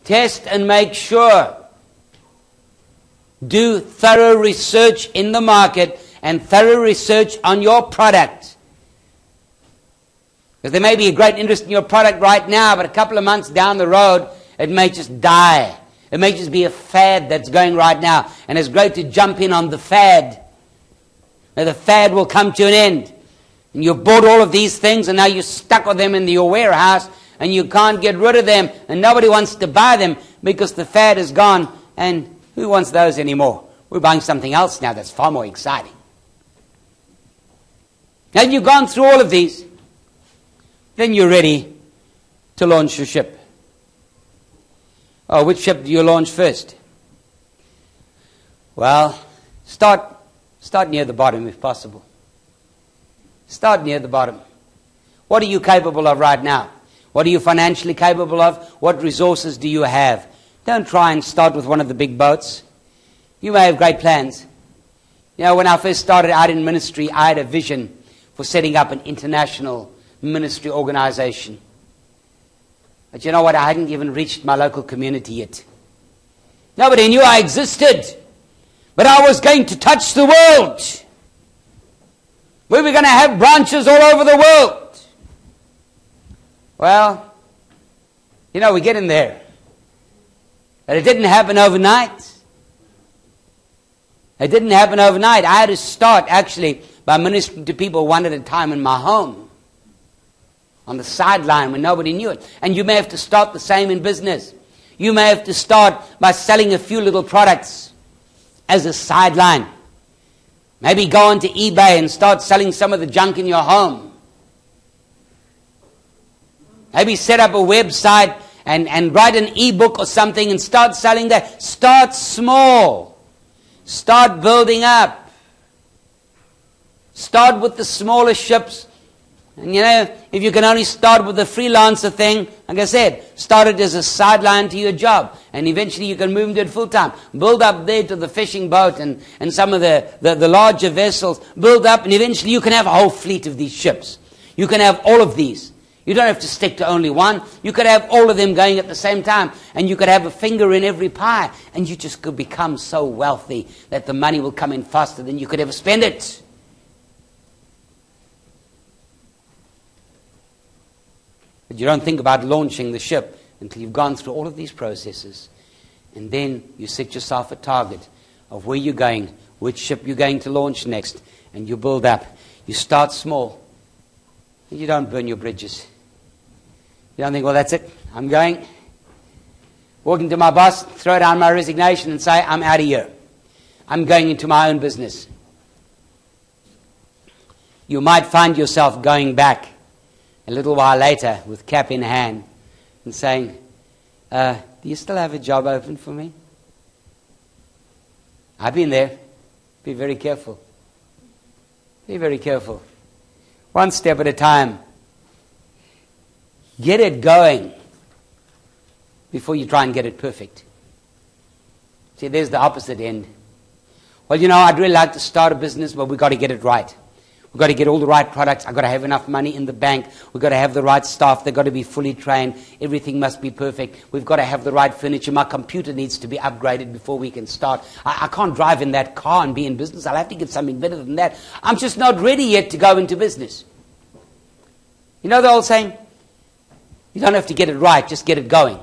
Test and make sure. Do thorough research in the market and thorough research on your product. Because there may be a great interest in your product right now, but a couple of months down the road, it may just die. It may just be a fad that's going right now. And it's great to jump in on the fad. Now the fad will come to an end. And you've bought all of these things and now you're stuck with them in your warehouse and you can't get rid of them and nobody wants to buy them because the fad is gone. And who wants those anymore? We're buying something else now that's far more exciting. Now you've gone through all of these, then you're ready to launch your ship. Oh, which ship do you launch first? Well, start near the bottom if possible. Start near the bottom. What are you capable of right now? What are you financially capable of? What resources do you have? Don't try and start with one of the big boats. You may have great plans. You know, when I first started out in ministry, I had a vision for setting up an international ministry organization. But you know what? I hadn't even reached my local community yet. Nobody knew I existed. But I was going to touch the world. We were going to have branches all over the world. Well, you know, we get in there. But it didn't happen overnight. It didn't happen overnight. I had to start, actually, by ministering to people one at a time in my home. On the sideline when nobody knew it. And you may have to start the same in business. You may have to start by selling a few little products as a sideline. Maybe go onto eBay and start selling some of the junk in your home. Maybe set up a website and write an ebook or something and start selling that. Start small. Start building up. Start with the smaller ships. And you know, if you can only start with the freelancer thing, like I said, start it as a sideline to your job. And eventually you can move into it full time. Build up there to the fishing boat and some of the larger vessels. Build up and eventually you can have a whole fleet of these ships. You can have all of these. You don't have to stick to only one. You could have all of them going at the same time. And you could have a finger in every pie. And you just could become so wealthy that the money will come in faster than you could ever spend it. But you don't think about launching the ship until you've gone through all of these processes. And then you set yourself a target of where you're going, which ship you're going to launch next. And you build up. You start small. And you don't burn your bridges. You don't think, well, that's it. I'm going. Walking to my boss, throw down my resignation and say, I'm out of here. I'm going into my own business. You might find yourself going back a little while later with cap in hand and saying, do you still have a job open for me? I've been there. Be very careful. Be very careful. One step at a time. Get it going before you try and get it perfect. See, there's the opposite end. Well, you know, I'd really like to start a business, but we've got to get it right. We've got to get all the right products. I've got to have enough money in the bank. We've got to have the right staff. They've got to be fully trained. Everything must be perfect. We've got to have the right furniture. My computer needs to be upgraded before we can start. I can't drive in that car and be in business. I'll have to get something better than that. I'm just not ready yet to go into business. You know the old saying? You don't have to get it right, just get it going.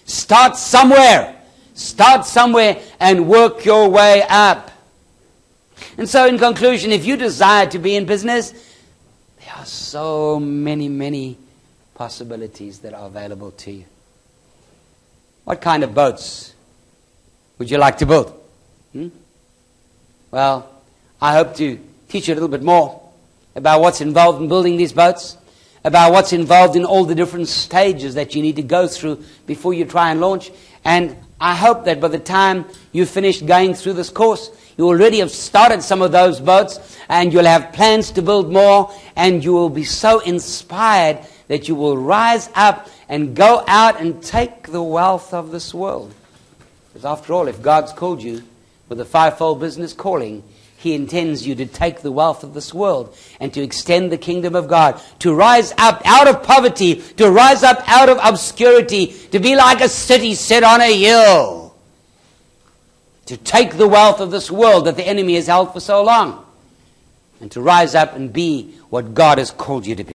Start somewhere. Start somewhere and work your way up. And so in conclusion, if you desire to be in business, there are so many possibilities that are available to you. What kind of boats would you like to build? Well, I hope to teach you a little bit more about what's involved in building these boats, about what's involved in all the different stages that you need to go through before you try and launch. And I hope that by the time you finish going through this course, you already have started some of those boats and you'll have plans to build more, and you will be so inspired that you will rise up and go out and take the wealth of this world. Because after all, if God's called you with a fivefold business calling, He intends you to take the wealth of this world and to extend the kingdom of God, to rise up out of poverty, to rise up out of obscurity, to be like a city set on a hill, to take the wealth of this world that the enemy has held for so long, and to rise up and be what God has called you to be.